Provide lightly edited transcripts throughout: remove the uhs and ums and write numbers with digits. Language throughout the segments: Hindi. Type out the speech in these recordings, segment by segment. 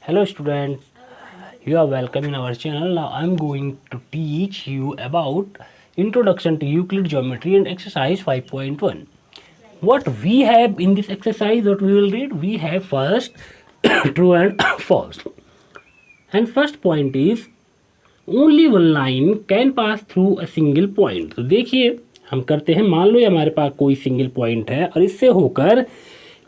Hello students, you are welcome in our channel. Now I am going to teach you about Introduction to Euclid Geometry and exercise 5.1. What we have in this exercise, what we will read, we have first true and false. And first point is only one line can pass through a single point. तो देखिए हम करते हैं, मान लो ये हमारे पास कोई सिंगल पॉइंट है और इससे होकर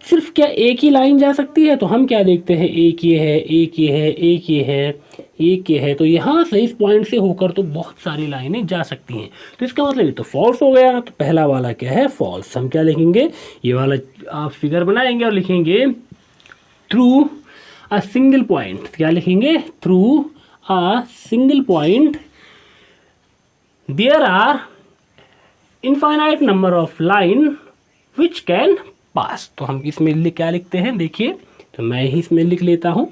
सिर्फ क्या एक ही लाइन जा सकती है। तो हम क्या देखते हैं, एक ये है, एक ये है, एक ये है, एक ये है, तो यहाँ से इस पॉइंट से होकर तो बहुत सारी लाइनें जा सकती हैं। तो इसका मतलब ये तो फॉल्स हो गया। तो पहला वाला क्या है, फॉल्स। हम क्या लिखेंगे, ये वाला आप फिगर बनाएंगे और लिखेंगे थ्रू अ सिंगल पॉइंट। क्या लिखेंगे, through a single point there are infinite number of line which can pass. तो हम इसमें क्या लिखते हैं, देखिए, तो मैं ही इसमें लिख लेता हूं।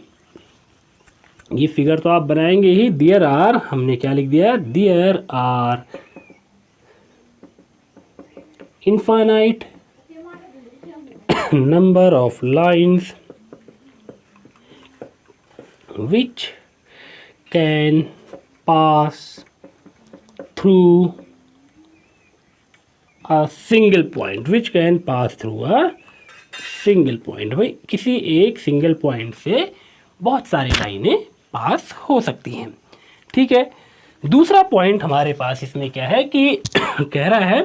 ये फिगर तो आप बनाएंगे ही। देयर आर, हमने क्या लिख दिया, there are infinite number of lines which can pass through a single point, which can pass through a single point. भाई किसी एक सिंगल पॉइंट से बहुत सारी लाइनें पास हो सकती हैं। ठीक है। दूसरा पॉइंट हमारे पास इसमें क्या है कि कह रहा है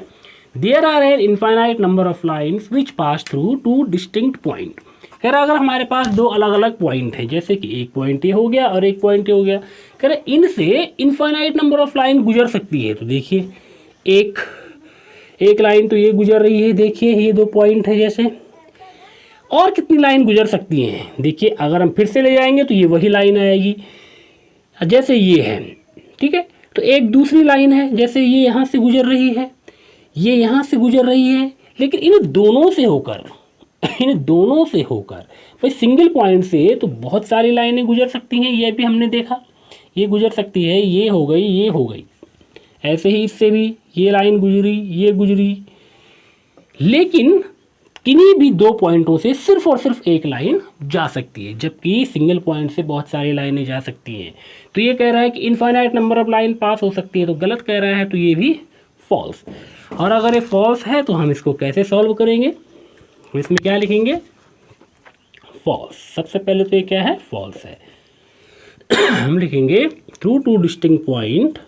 there are an infinite number of lines which pass through two distinct point. कह रहा है अगर हमारे पास दो अलग अलग पॉइंट हैं, जैसे कि एक पॉइंट ये हो गया और एक पॉइंट ये हो गया, कह रहे इनसे इनफाइनाइट नंबर ऑफ लाइन गुजर सकती है। तो देखिए एक लाइन तो ये गुजर रही है, देखिए ये दो पॉइंट है जैसे, और कितनी लाइन गुजर सकती हैं। देखिए अगर हम फिर से ले जाएंगे तो ये वही लाइन आएगी जैसे ये है। ठीक है। तो एक दूसरी लाइन है, जैसे ये यहाँ से गुजर रही है, ये यहाँ से गुजर रही है, लेकिन इन दोनों से होकर भाई सिंगल पॉइंट से तो बहुत सारी लाइनें गुजर सकती हैं। ये भी हमने देखा, ये गुजर सकती है, ये हो गई, ये हो गई, ऐसे ही इससे भी ये लाइन गुजरी, ये गुजरी, लेकिन किन्हीं भी दो पॉइंटों से सिर्फ और सिर्फ एक लाइन जा सकती है, जबकि सिंगल पॉइंट से बहुत सारी लाइनें जा सकती हैं। तो ये कह रहा है कि इनफाइनाइट नंबर ऑफ लाइन पास हो सकती है, तो गलत कह रहा है, तो ये भी फॉल्स। और अगर ये फॉल्स है तो हम इसको कैसे सॉल्व करेंगे, इसमें क्या लिखेंगे, फॉल्स। सबसे पहले तो ये क्या है, फॉल्स है। हम लिखेंगे through two distinct point,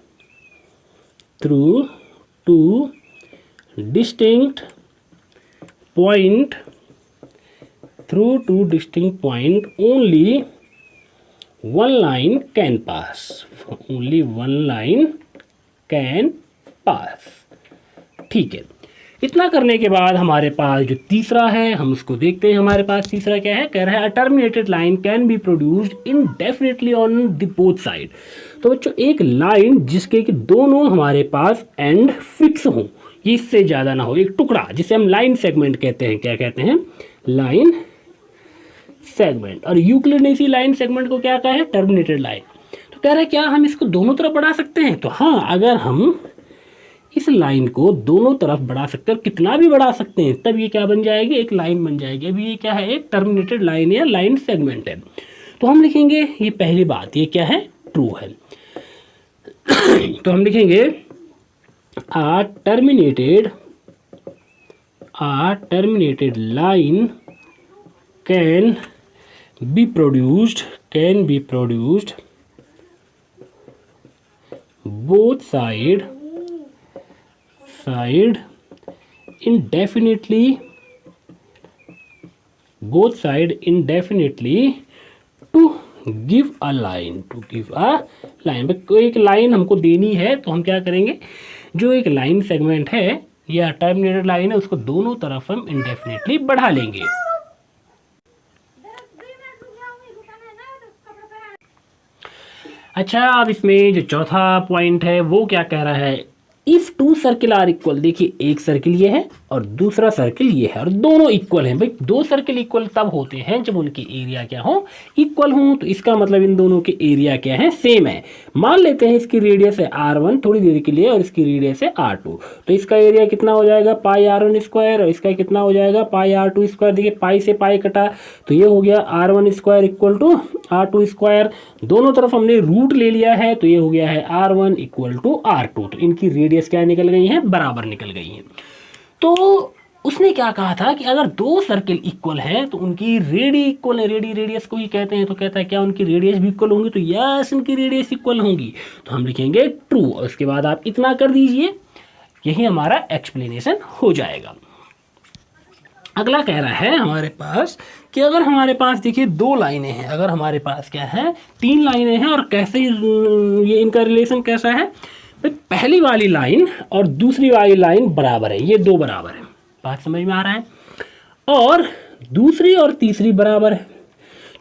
through two distinct only one line can pass, ठीक है। इतना करने के बाद हमारे पास जो तीसरा है हम उसको देखते हैं। हमारे पास तीसरा क्या है, कह रहा है a terminated line can be produced indefinitely on the both side. तो बच्चों एक लाइन जिसके कि दोनों हमारे पास एंड फिक्स हों, ये इससे ज़्यादा ना हो, एक टुकड़ा जिसे हम लाइन सेगमेंट कहते हैं। क्या कहते हैं, लाइन सेगमेंट। और यूक्लिड ने इसी लाइन सेगमेंट को क्या कहा है, टर्मिनेटेड लाइन। तो कह रहा है क्या हम इसको दोनों तरफ बढ़ा सकते हैं। तो हाँ, अगर हम इस लाइन को दोनों तरफ बढ़ा सकते हैं और कितना भी बढ़ा सकते हैं, तब ये क्या बन जाएगी, एक लाइन बन जाएगी। अभी ये क्या है, एक टर्मिनेटेड लाइन या लाइन सेगमेंट है। तो हम लिखेंगे, ये पहली बात, ये क्या है, ट्रू है। तो हम लिखेंगे a terminated line can be produced both side indefinitely to give a line, एक लाइन हमको देनी है। तो हम क्या करेंगे, जो एक लाइन सेगमेंट है या टर्मिनेटेड लाइन है उसको दोनों तरफ हम इंडेफिनेटली बढ़ा लेंगे। अच्छा, अब इसमें जो चौथा पॉइंट है वो क्या कह रहा है, if two circle are equal. देखिए एक सर्किल ये है और दूसरा सर्किल ये है, और दोनों इक्वल हैं। भाई दो सर्किल इक्वल तब होते हैं जब उनके एरिया क्या हो, इक्वल हो। तो इसका मतलब इन दोनों के एरिया क्या है, सेम है। मान लेते हैं इसकी रेडियस है r1 थोड़ी देर के लिए, और इसकी रेडियस है r2। तो इसका एरिया कितना हो जाएगा, पाई r1 स्क्वायर, और इसका कितना हो जाएगा, पाई r2 स्क्वायर। देखिए पाई से पाई कटा, तो ये हो गया r1 square equal to r2 square. दोनों तरफ हमने रूट ले लिया है, तो ये हो गया है r1 इक्वल टू r2। तो इनकी रेडियस क्या निकल गई है, बराबर निकल गई है। तो उसने क्या कहा था कि अगर दो सर्किल इक्वल हैं तो उनकी रेडी इक्वल है, रेडी रेडियस को ही कहते हैं। तो कहता है क्या उनकी रेडियस भी इक्वल होंगी, तो यस इनकी रेडियस इक्वल होंगी। तो हम लिखेंगे ट्रू, और उसके बाद आप इतना कर दीजिए, यही हमारा एक्सप्लेनेशन हो जाएगा। अगला कह रहा है हमारे पास कि अगर हमारे पास देखिए दो लाइनें हैं, अगर हमारे पास क्या है, तीन लाइनें हैं, और कैसे ये इनका रिलेशन कैसा है, पहली वाली लाइन और दूसरी वाली लाइन बराबर है, ये दो बराबर है, बात समझ में आ रहा है, और दूसरी और तीसरी बराबर है।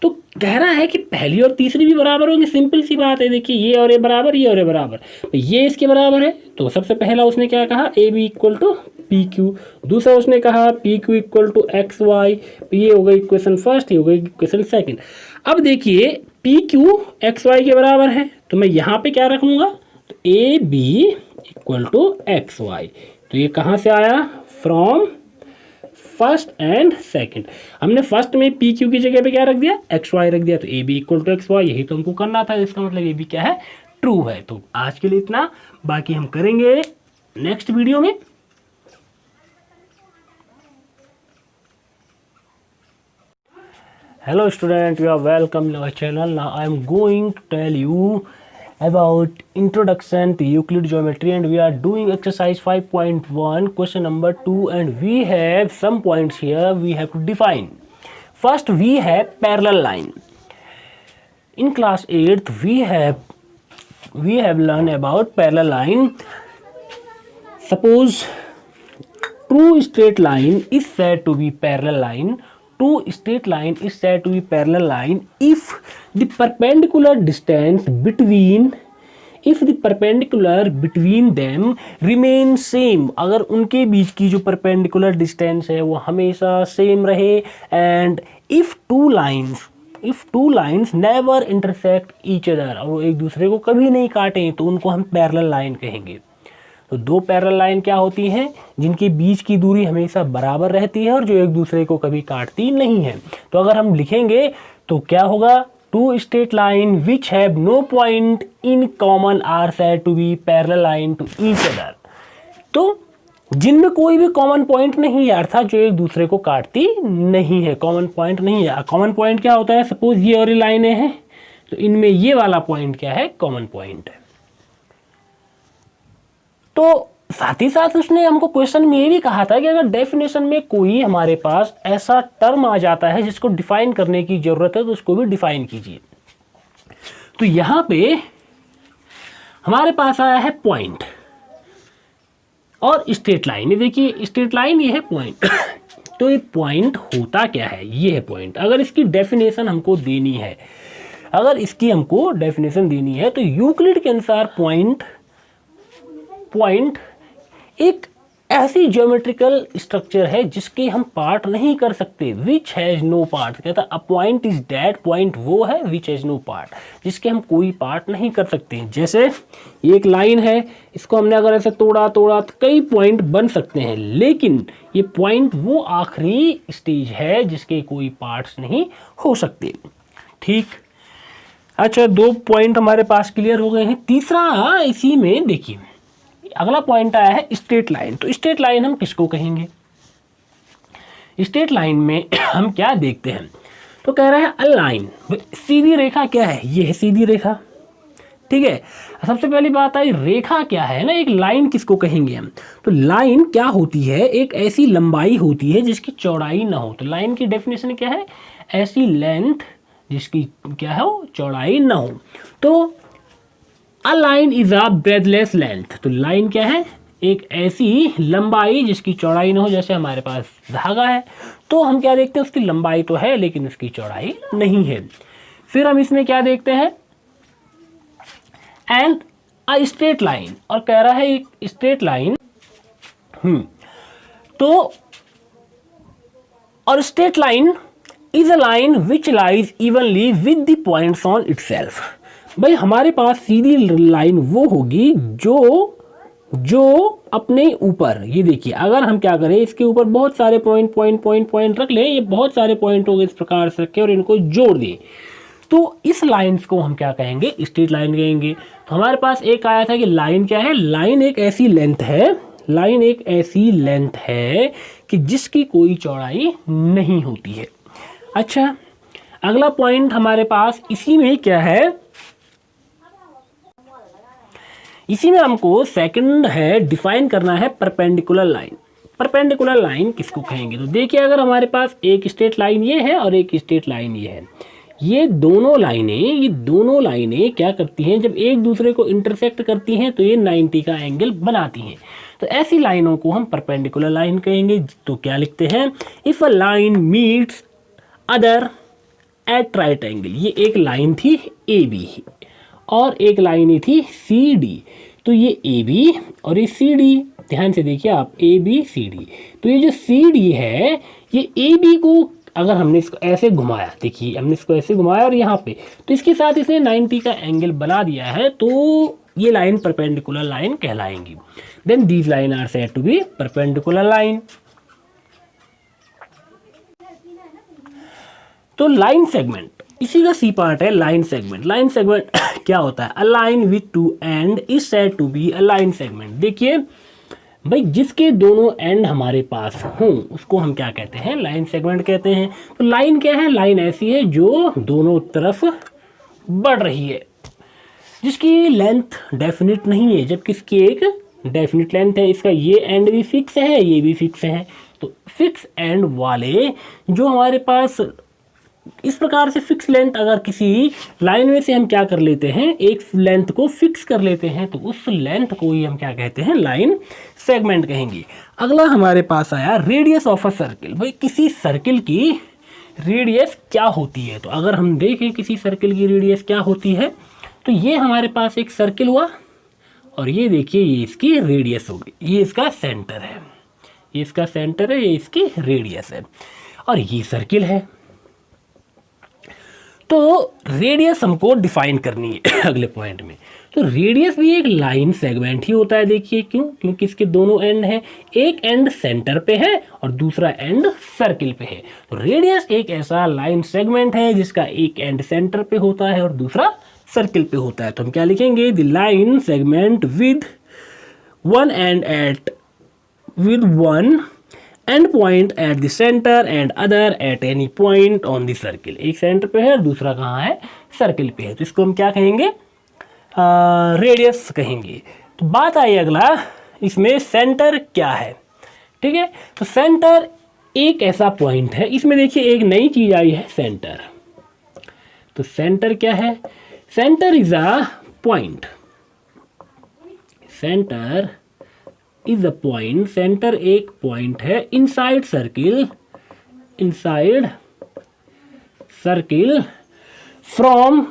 तो कह रहा है कि पहली और तीसरी भी बराबर होंगे, सिंपल सी बात है। देखिए ये और ये बराबर, ये और ये बराबर, तो ये इसके बराबर है। तो सबसे पहला उसने क्या कहा, A B equal to P Q. दूसरा उसने कहा P Q equal to X Y. ये हो गई इक्वेशन फर्स्ट, ये हो गई इक्वेशन सेकंड। अब देखिए पी क्यू एक्स वाई के बराबर है, तो मैं यहाँ पे क्या रखूँगा, तो A B equal to X Y. तो ये कहाँ से आया, फ्रॉम फर्स्ट एंड सेकंड। हमने फर्स्ट में पी क्यू की जगह पे क्या रख दिया, एक्स वाई रख दिया, तो A B equal to X Y, यही तो हमको करना था। इसका मतलब ये भी क्या है, ट्रू है। तो आज के लिए इतना, बाकी हम करेंगे नेक्स्ट वीडियो में। Hello student, you are welcome in our channel. Now I am going to tell you about introduction to Euclid geometry, and we are doing exercise 5.1 question number 2, and we have some points here we have to define. First we have parallel line. In class 8th we have learned about parallel line. Suppose true straight line is said to be parallel line. Two straight line is said to be parallel line if the perpendicular distance between them remain same. अगर उनके बीच की जो perpendicular distance है वो हमेशा same रहे, and if two lines never intersect each other, और वो एक दूसरे को कभी नहीं काटें, तो उनको हम parallel line कहेंगे। तो दो पैरेलल लाइन क्या होती हैं, जिनके बीच की दूरी हमेशा बराबर रहती है और जो एक दूसरे को कभी काटती नहीं है। तो अगर हम लिखेंगे तो क्या होगा, two straight line which have no point in common are said to be parallel line to each other. तो जिनमें कोई भी कॉमन पॉइंट नहीं है, अर्थात जो एक दूसरे को काटती नहीं है, कॉमन पॉइंट नहीं है। कॉमन पॉइंट क्या होता है, सपोज ये और ये लाइनें हैं, तो इनमें ये वाला पॉइंट क्या है, कॉमन पॉइंट है। तो साथ ही साथ उसने हमको क्वेश्चन में ये भी कहा था कि अगर डेफिनेशन में कोई हमारे पास ऐसा टर्म आ जाता है जिसको डिफाइन करने की जरूरत है, तो उसको भी डिफाइन कीजिए। तो यहां पे हमारे पास आया है पॉइंट और स्ट्रेट लाइन। ये देखिए स्ट्रेट लाइन, ये है पॉइंट। तो ये पॉइंट होता क्या है, ये है पॉइंट। अगर इसकी डेफिनेशन हमको देनी है, तो यूक्लिड के अनुसार पॉइंट एक ऐसी ज्योमेट्रिकल स्ट्रक्चर है जिसके हम पार्ट नहीं कर सकते, विच हैज नो पार्ट। कहता a point is that, point वो है विच हैज नो पार्ट, जिसके हम कोई पार्ट नहीं कर सकते। जैसे ये एक लाइन है, इसको हमने अगर ऐसे तोड़ा तो कई पॉइंट बन सकते हैं, लेकिन ये पॉइंट वो आखिरी स्टेज है जिसके कोई पार्ट्स नहीं हो सकते। ठीक, अच्छा दो पॉइंट हमारे पास क्लियर हो गए हैं। तीसरा इसी में देखिए, अगला पॉइंट आया है स्ट्रेट लाइन। तो स्ट्रेट लाइन हम किसको कहेंगे, स्ट्रेट लाइन में हम क्या देखते हैं, तो कह रहा है अ लाइन, सीधी रेखा क्या है, ये है सीधी रेखा। ठीक है, सबसे पहली बात आई रेखा क्या है ना, एक लाइन किसको कहेंगे हम, तो लाइन क्या होती है, एक ऐसी लंबाई होती है जिसकी चौड़ाई ना हो। तो लाइन की डेफिनेशन क्या है, ऐसी लेंथ जिसकी क्या है वो चौड़ाई ना हो। तो a line is a breathless length. तो लाइन क्या है, एक ऐसी लंबाई जिसकी चौड़ाई ना हो। जैसे हमारे पास धागा है, तो हम क्या देखते हैं, उसकी लंबाई तो है लेकिन उसकी चौड़ाई नहीं है। फिर हम इसमें क्या देखते हैं, एंड अ स्ट्रेट लाइन, और कह रहा है एक स्ट्रेट लाइन। तो और straight line is a line which lies evenly with the points on itself. भाई हमारे पास सीधी लाइन वो होगी जो अपने ऊपर, ये देखिए अगर हम क्या करें, इसके ऊपर बहुत सारे पॉइंट रख लें, ये बहुत सारे पॉइंट हो गए इस प्रकार से रखें और इनको जोड़ दें, तो इस लाइंस को हम क्या कहेंगे, स्ट्रेट लाइन कहेंगे। तो हमारे पास एक आया था कि लाइन क्या है, लाइन एक ऐसी लेंथ है, लाइन एक ऐसी लेंथ है कि जिसकी कोई चौड़ाई नहीं होती है। अच्छा, अगला पॉइंट हमारे पास इसी में क्या है, इसी में हमको सेकंड है डिफाइन करना है परपेंडिकुलर लाइन। परपेंडिकुलर लाइन किसको कहेंगे, तो देखिए अगर हमारे पास एक स्ट्रेट लाइन ये है और एक स्ट्रेट लाइन ये है, ये दोनों लाइनें क्या करती हैं, जब एक दूसरे को इंटरसेक्ट करती हैं तो ये 90 का एंगल बनाती हैं। तो ऐसी लाइनों को हम परपेंडिकुलर लाइन कहेंगे। तो क्या लिखते हैं, if a line meets other at right angle, ये एक लाइन थी ए बी और एक लाइन ये थी सी डी, तो ये ए बी और ये सी डी, ध्यान से देखिए आप, ए बी सी डी, तो ये जो सी डी है ये ए बी को अगर हमने इसको ऐसे घुमाया, देखिए हमने इसको ऐसे घुमाया और यहाँ पे, तो इसके साथ इसने 90 का एंगल बना दिया है, तो ये लाइन परपेंडिकुलर लाइन कहलाएंगी। Then these line are said to be perpendicular line. तो लाइन सेगमेंट, इसी का सी पार्ट है लाइन सेगमेंट। लाइन सेगमेंट क्या होता है, a line with two end is said to be a line segment. देखिए भाई जिसके दोनों एंड हमारे पास हों उसको हम क्या कहते हैं, लाइन सेगमेंट कहते हैं। तो लाइन क्या है, लाइन ऐसी है जो दोनों तरफ बढ़ रही है, जिसकी लेंथ डेफिनिट नहीं है, जबकि इसकी एक डेफिनिट लेंथ है। इसका ये एंड भी फिक्स है, ये भी फिक्स है। तो फिक्स एंड वाले जो हमारे पास इस प्रकार से फिक्स लेंथ, अगर किसी लाइन में से हम क्या कर लेते हैं, एक लेंथ को फिक्स कर लेते हैं, तो उस लेंथ को ही हम क्या कहते हैं, लाइन सेगमेंट कहेंगे। अगला हमारे पास आया रेडियस ऑफ अ सर्किल। भाई किसी सर्किल की रेडियस क्या होती है, तो अगर हम देखें किसी सर्किल की रेडियस क्या होती है, तो ये हमारे पास एक सर्किल हुआ और ये देखिए ये इसकी रेडियस होगी, ये इसका सेंटर है, ये इसका सेंटर है, ये इसकी रेडियस है और ये सर्किल है। तो रेडियस हमको डिफाइन करनी है अगले पॉइंट में। तो रेडियस भी एक लाइन सेगमेंट ही होता है। देखिए क्यों, क्योंकि इसके दोनों एंड हैं, एक एंड सेंटर पे है और दूसरा एंड सर्किल पे है। तो रेडियस एक ऐसा लाइन सेगमेंट है जिसका एक एंड सेंटर पे होता है और दूसरा सर्किल पे होता है। तो हम क्या लिखेंगे, the line segment with one end at with one end point at the center and other at any point on the circle। एक सेंटर पे है और दूसरा कहाँ है, सर्किल पे है। तो इसको हम क्या कहेंगे, रेडियस कहेंगे। तो बात आई अगला, इसमें सेंटर क्या है, ठीक है। तो सेंटर एक ऐसा पॉइंट है, इसमें देखिए एक नई चीज आई है, सेंटर। तो सेंटर क्या है, centre is a point, centre is a point, centre एक पॉइंट है inside circle, inside circle from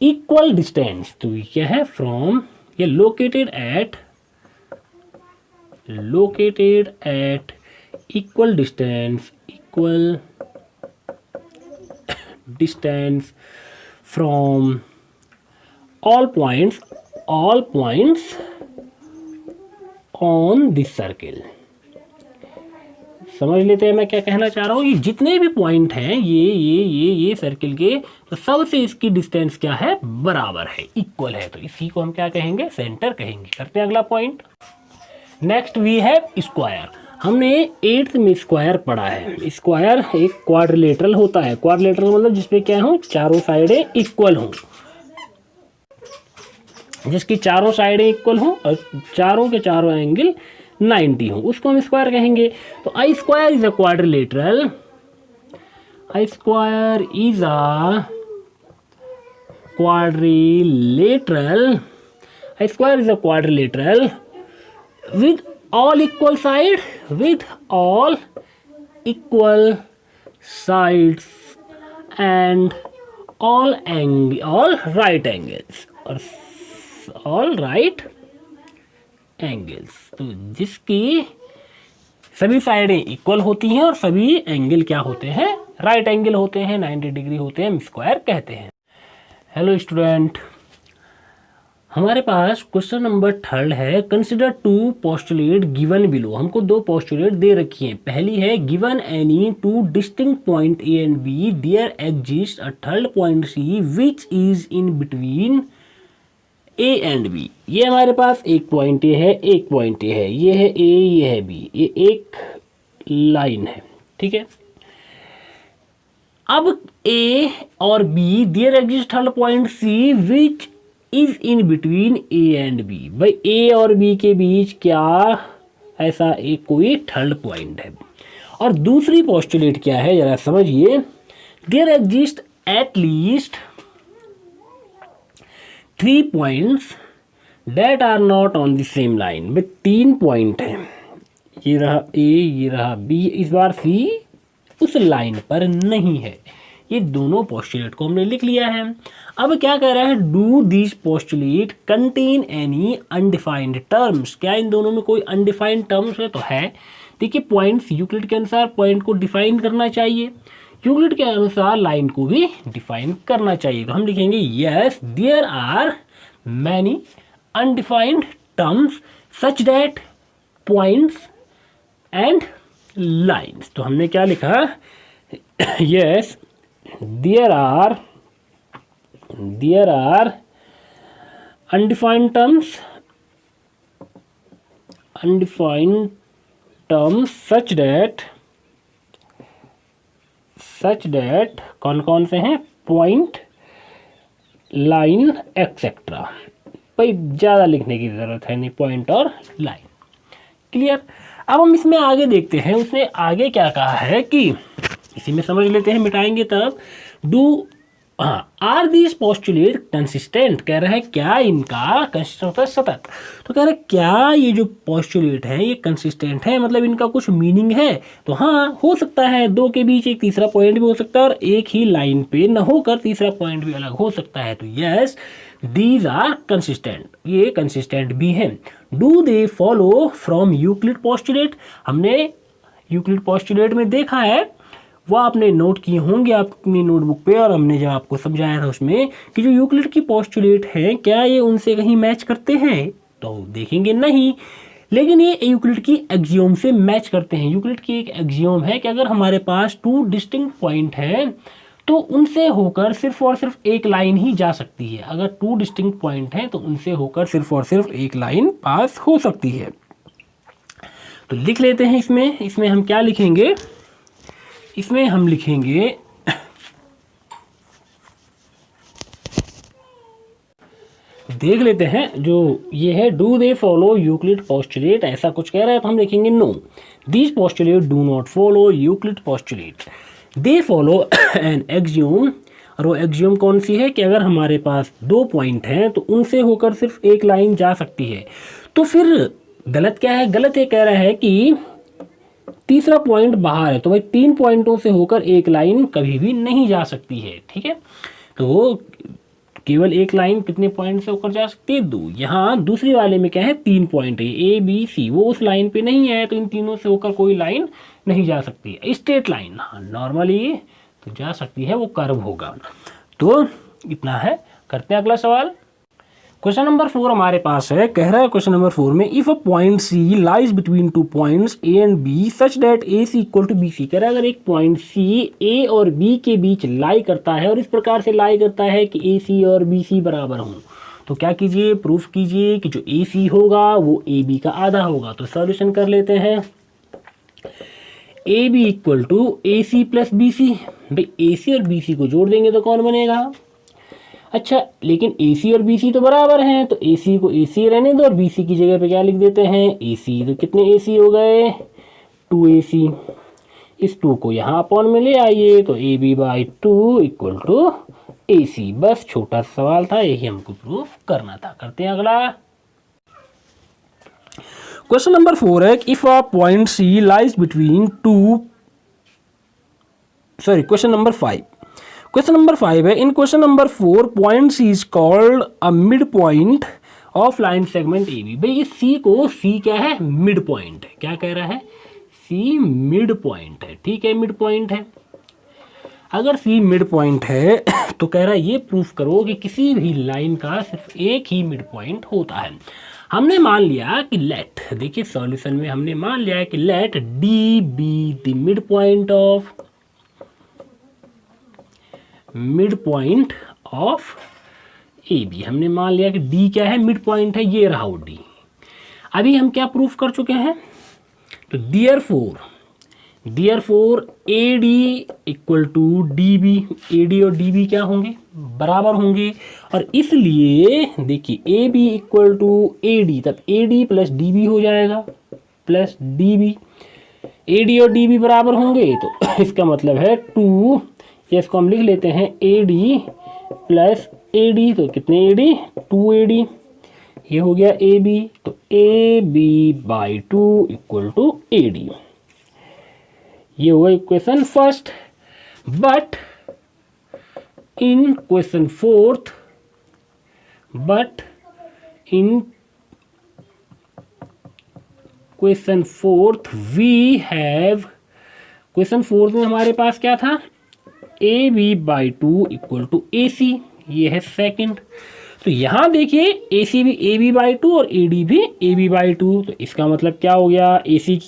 equal distance. तो ये क्या है, फ्रॉम, ये located at equal distance from all points on this circle. समझ लेते हैं मैं क्या कहना चाह रहा हूँ। ये जितने भी पॉइंट हैं ये सर्किल के, तो सबसे इसकी डिस्टेंस क्या है, बराबर है, इक्वल है। तो इसी को हम क्या कहेंगे, सेंटर कहेंगे। करते हैं अगला पॉइंट। नेक्स्ट वी है स्क्वायर। हमने 8th में स्क्वायर पढ़ा है। स्क्वायर एक क्वाड्रिलेटरल होता है। क्वाड्रिलेटरल मतलब जिसपे क्या हो, चारों साइडें इक्वल हों, जिसकी चारों साइडें इक्वल हों और चारों के चारों एंगल 90 हों, उसको हम स्क्वायर कहेंगे। तो I square is a quadrilateral, I square is a quadrilateral, I square is a quadrilateral with all equal side, with all equal sides and all right angles और all right angles। तो जिसकी सभी साइडें इक्वल होती हैं और सभी एंगल क्या होते हैं, राइट एंगल होते हैं, 90 डिग्री होते हैं, हम स्क्वायर कहते हैं। हेलो स्टूडेंट, हमारे पास क्वेश्चन नंबर 3 है, कंसिडर 2 पोस्टुलेट गिवन बिलो। हमको 2 पोस्टुलेट दे रखी हैं। पहली है, given any 2 distinct point A and B, there exist a third point C which is in between A and B. ये हमारे पास एक पॉइंट ए है, एक पॉइंट ए है, ये है ए, ये है बी, ये एक लाइन है, ठीक है। अब ए और B, there exist third point C which is in between A and B. भाई ए और बी के बीच क्या ऐसा एक कोई थर्ड पॉइंट है। और दूसरी पोस्टुलेट क्या है जरा समझिए, there exist at least 3 points that are not on the same line. भाई 3 पॉइंट हैं, ये रहा ए, ये रहा बी, इस बार सी उस लाइन पर नहीं है। ये दोनों पोस्टुलेट को हमने लिख लिया है। अब क्या कह रहा है, do this postulate contain any undefined terms. क्या इन दोनों में कोई अनडिफाइंड टर्म्स है? तो है। देखिए पॉइंट्स यूक्लिड के अनुसार पॉइंट को डिफाइन करना चाहिए, यूक्लिड के अनुसार लाइन को भी डिफाइन करना चाहिए। तो हम लिखेंगे yes there are many undefined terms such that points and lines. तो हमने क्या लिखा, yes there are undefined terms such that कौन कौन से हैं, पॉइंट, लाइन एक्सेट्रा। भाई ज़्यादा लिखने की ज़रूरत है नहीं, पॉइंट और लाइन, क्लियर। अब हम इसमें आगे देखते हैं, उसने आगे क्या कहा है कि इसी में समझ लेते हैं, मिटाएंगे तब। Do are this postulate consistent, कह रहा है क्या इनका कंसिस्टेंट होता है सतत। तो कह रहा है क्या ये जो पोस्टुलेट है ये कंसिस्टेंट है, मतलब इनका कुछ मीनिंग है। तो हाँ हो सकता है, दो के बीच एक तीसरा पॉइंट भी हो सकता है और एक ही लाइन पे न होकर तीसरा पॉइंट भी अलग हो सकता है। तो यस दीज आर कंसिस्टेंट, ये कंसिस्टेंट भी हैं। Do they follow from Euclid postulate, हमने यूक्लिड पोस्टुलेट में देखा है, वो आपने नोट किए होंगे अपनी नोटबुक पे, और हमने जब आपको समझाया था उसमें कि जो यूक्लिड की पोस्टुलेट हैं क्या ये उनसे कहीं मैच करते हैं, तो देखेंगे नहीं, लेकिन ये यूक्लिड की एक्सियोम से मैच करते हैं। यूक्लिड की एक एक्सियोम है कि अगर हमारे पास 2 डिस्टिंक्ट पॉइंट हैं तो उनसे होकर सिर्फ और सिर्फ एक लाइन ही जा सकती है। अगर 2 डिस्टिंक्ट पॉइंट हैं तो उनसे होकर सिर्फ और सिर्फ एक लाइन पास हो सकती है। तो लिख लेते हैं इसमें हम क्या लिखेंगे, इसमें हम लिखेंगे देख लेते हैं जो ये है, do they follow Euclid postulate, ऐसा कुछ कह रहा है तो हम लिखेंगे no these postulate do not follow Euclid postulate, they follow an axiom. और वो एक्सियोम कौन सी है कि अगर हमारे पास 2 पॉइंट हैं तो उनसे होकर सिर्फ एक लाइन जा सकती है। तो फिर गलत क्या है, गलत ये कह रहा है कि तीसरा पॉइंट बाहर है, तो भाई 3 पॉइंटों से होकर एक लाइन कभी भी नहीं जा सकती है, ठीक है। तो केवल एक लाइन कितने पॉइंट से होकर जा सकती है, 2। यहाँ दूसरी वाले में क्या है, 3 पॉइंट है, ए बी सी, वो उस लाइन पे नहीं है, तो इन तीनों से होकर कोई लाइन नहीं जा सकती है। स्ट्रेट लाइन हाँ नॉर्मली तो जा सकती है, वो कर्व होगा। तो इतना है, करते हैं अगला सवाल। क्वेश्चन नंबर 4 हमारे पास है, कह रहा है क्वेश्चन नंबर 4 में, if a point C lies between 2 points A and B such that A C equal to B C. कह रहा है अगर एक पॉइंट सी ए और बी के बीच लाई करता है और इस प्रकार से लाई करता है कि ए सी और बी सी बराबर हों, तो क्या कीजिए, प्रूफ कीजिए कि जो ए सी होगा वो ए बी का आधा होगा। तो सॉल्यूशन कर लेते हैं, A B equal to A C plus B C. भाई ए सी और बी सी को जोड़ देंगे तो कौन बनेगा, अच्छा लेकिन AC और BC तो बराबर हैं, तो AC को AC रहने दो और BC की जगह पे क्या लिख देते हैं, AC। तो कितने AC हो गए, 2AC। इस 2 को यहाँ अपॉन में ले आइए, तो AB/2 इक्वल टू AC। बस छोटा सवाल था, यही हमको प्रूफ करना था। करते हैं अगला। क्वेश्चन नंबर 4 है, if a point C lies between 2, sorry question number 5। Question number 5 है, in question number 4 point C is called a mid point of line segment A B. भाई ये सी को, सी क्या है, मिड पॉइंट है। क्या कह रहा है, सी मिड पॉइंट है, ठीक है, मिड पॉइंट है। अगर सी मिड पॉइंट है तो कह रहा है ये प्रूफ करो कि किसी भी लाइन का सिर्फ एक ही मिड पॉइंट होता है। हमने मान लिया कि लेट, देखिए सॉल्यूशन में हमने मान लिया है कि let D be the mid point of A B. हमने मान लिया कि डी क्या है, मिड पॉइंट है, ये रहा डी। अभी हम क्या प्रूफ कर चुके हैं, तो therefore A D equal to D B, A D और डी बी क्या होंगे, बराबर होंगे। और इसलिए देखिए A B equal to A D, तब A D plus D B हो जाएगा, plus D B. A D और डी बी बराबर होंगे तो इसका मतलब है 2, इसको हम लिख लेते हैं ए डी प्लस ए डी, तो कितने ए डी, 2 ए डी, ये हो गया ए बी। तो A B by 2 equal to A D, ये हुआ equation first. But in question fourth we have, question fourth में हमारे पास क्या था, A B by 2 equal to A C, ये है सेकंड। तो यहां देखिए ए सी भी ए बी बाई 2 और ए डी भी ए बी बाई 2, तो इसका मतलब क्या हो गया, ए सी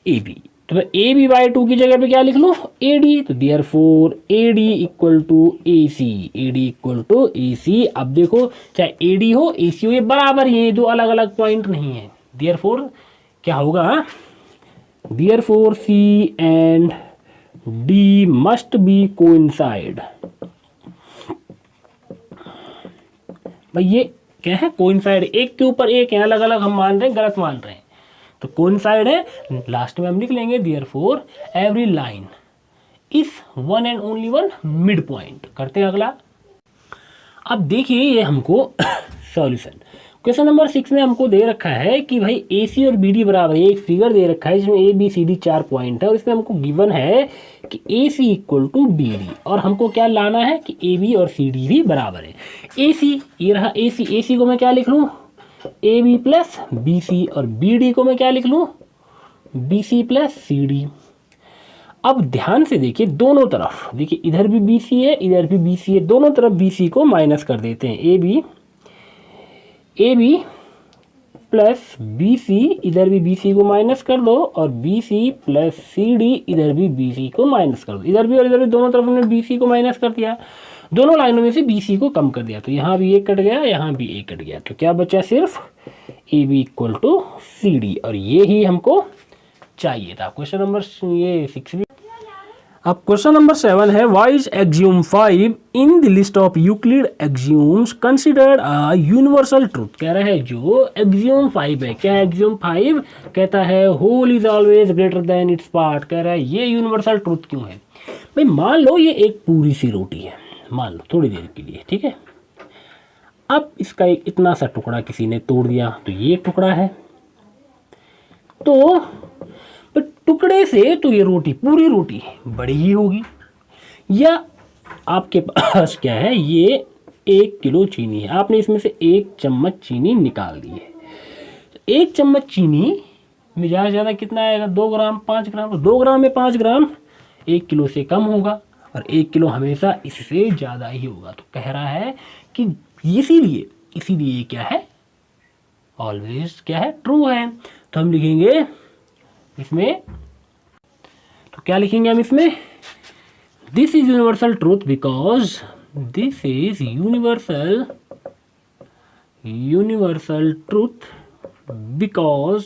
ए बी, तो मैं ए बी बाई 2 की जगह पे क्या लिख लूँ, ए डी। तो therefore A D equal to A C, A D equal to A C. अब देखो चाहे ए डी हो ए सी हो, ये बराबर ही है, दो अलग अलग पॉइंट नहीं है। देयरफॉर क्या होगा, therefore C and D must be coincide. भाई ये क्या है, कोइंसाइड, एक के ऊपर एक है, अलग अलग हम मान रहे हैं, गलत मान रहे हैं, तो कोइंसाइड है। लास्ट में हम लिख लेंगे therefore every line is one and only one mid point. करते हैं अगला। अब देखिए ये हमको सॉल्यूशन क्वेश्चन नंबर 6 में हमको दे रखा है कि भाई ए सी और बी डी बराबर है, एक फिगर दे रखा है जिसमें A B C D 4 point है, और इसमें हमको गिवन है कि A C equal to B D, और हमको क्या लाना है कि ए बी और सी डी भी बराबर है। ए सी, ये रहा ए सी, ए सी को मैं क्या लिख लूँ, A B plus B C, और बी डी को मैं क्या लिख लूँ, B C plus C D. अब ध्यान से देखिए दोनों तरफ, देखिए इधर भी बी सी है, इधर भी बी सी है, दोनों तरफ बी सी को माइनस कर देते हैं। A B plus B C, इधर भी बी सी को माइनस कर दो, और B C plus C D, इधर भी बी सी को माइनस कर दो। इधर भी और इधर भी दोनों तरफ हमने बी सी को माइनस कर दिया, दोनों लाइनों में से बी सी को कम कर दिया, तो यहाँ भी एक कट गया, यहाँ भी एक कट गया, तो क्या बचा, सिर्फ A B equal to C D, और ये ही हमको चाहिए था। क्वेश्चन नंबर ये 6 भी। अब क्वेश्चन नंबर 7 है, why is axiom 5 in the list of Euclid axioms considered a universal truth. कह रहा है जो एक्सियोम 5 है, क्या है एक्सियोम 5, कहता है whole is always greater than its part. कह रहा है ये यूनिवर्सल ट्रूथ क्यों है, भाई मान लो ये एक पूरी सी रोटी है, मान लो थोड़ी देर के लिए, ठीक है। अब इसका एक इतना सा टुकड़ा किसी ने तोड़ दिया, तो ये टुकड़ा है, तो टुकड़े से तो ये रोटी, पूरी रोटी बड़ी ही होगी। या आपके पास क्या है, ये 1 किलो चीनी है, आपने इसमें से 1 चम्मच चीनी निकाल दी है। 1 चम्मच चीनी में ज़्यादा से ज़्यादा कितना आएगा, 2 ग्राम 5 ग्राम, तो 2 ग्राम में 5 ग्राम 1 किलो से कम होगा, और 1 किलो हमेशा इससे ज़्यादा ही होगा। तो कह रहा है कि इसीलिए क्या है, ऑलवेज क्या है, ट्रू है। तो हम लिखेंगे इसमें, तो क्या लिखेंगे हम इसमें, this is universal truth because this is universal truth because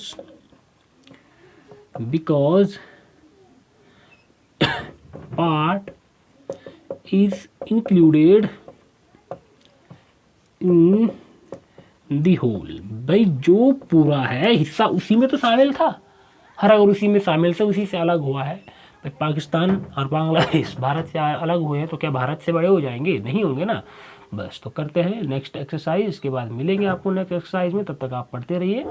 part is included in the whole. भाई जो पूरा है हिस्सा उसी में तो शामिल था, हर अगर उसी में शामिल से उसी से अलग हुआ है। भाई पाकिस्तान और बांग्लादेश भारत से अलग हुए हैं, तो क्या भारत से बड़े हो जाएंगे, नहीं होंगे ना। बस तो करते हैं नेक्स्ट एक्सरसाइज, इसके बाद मिलेंगे आपको नेक्स्ट एक्सरसाइज में, तब तक आप पढ़ते रहिए।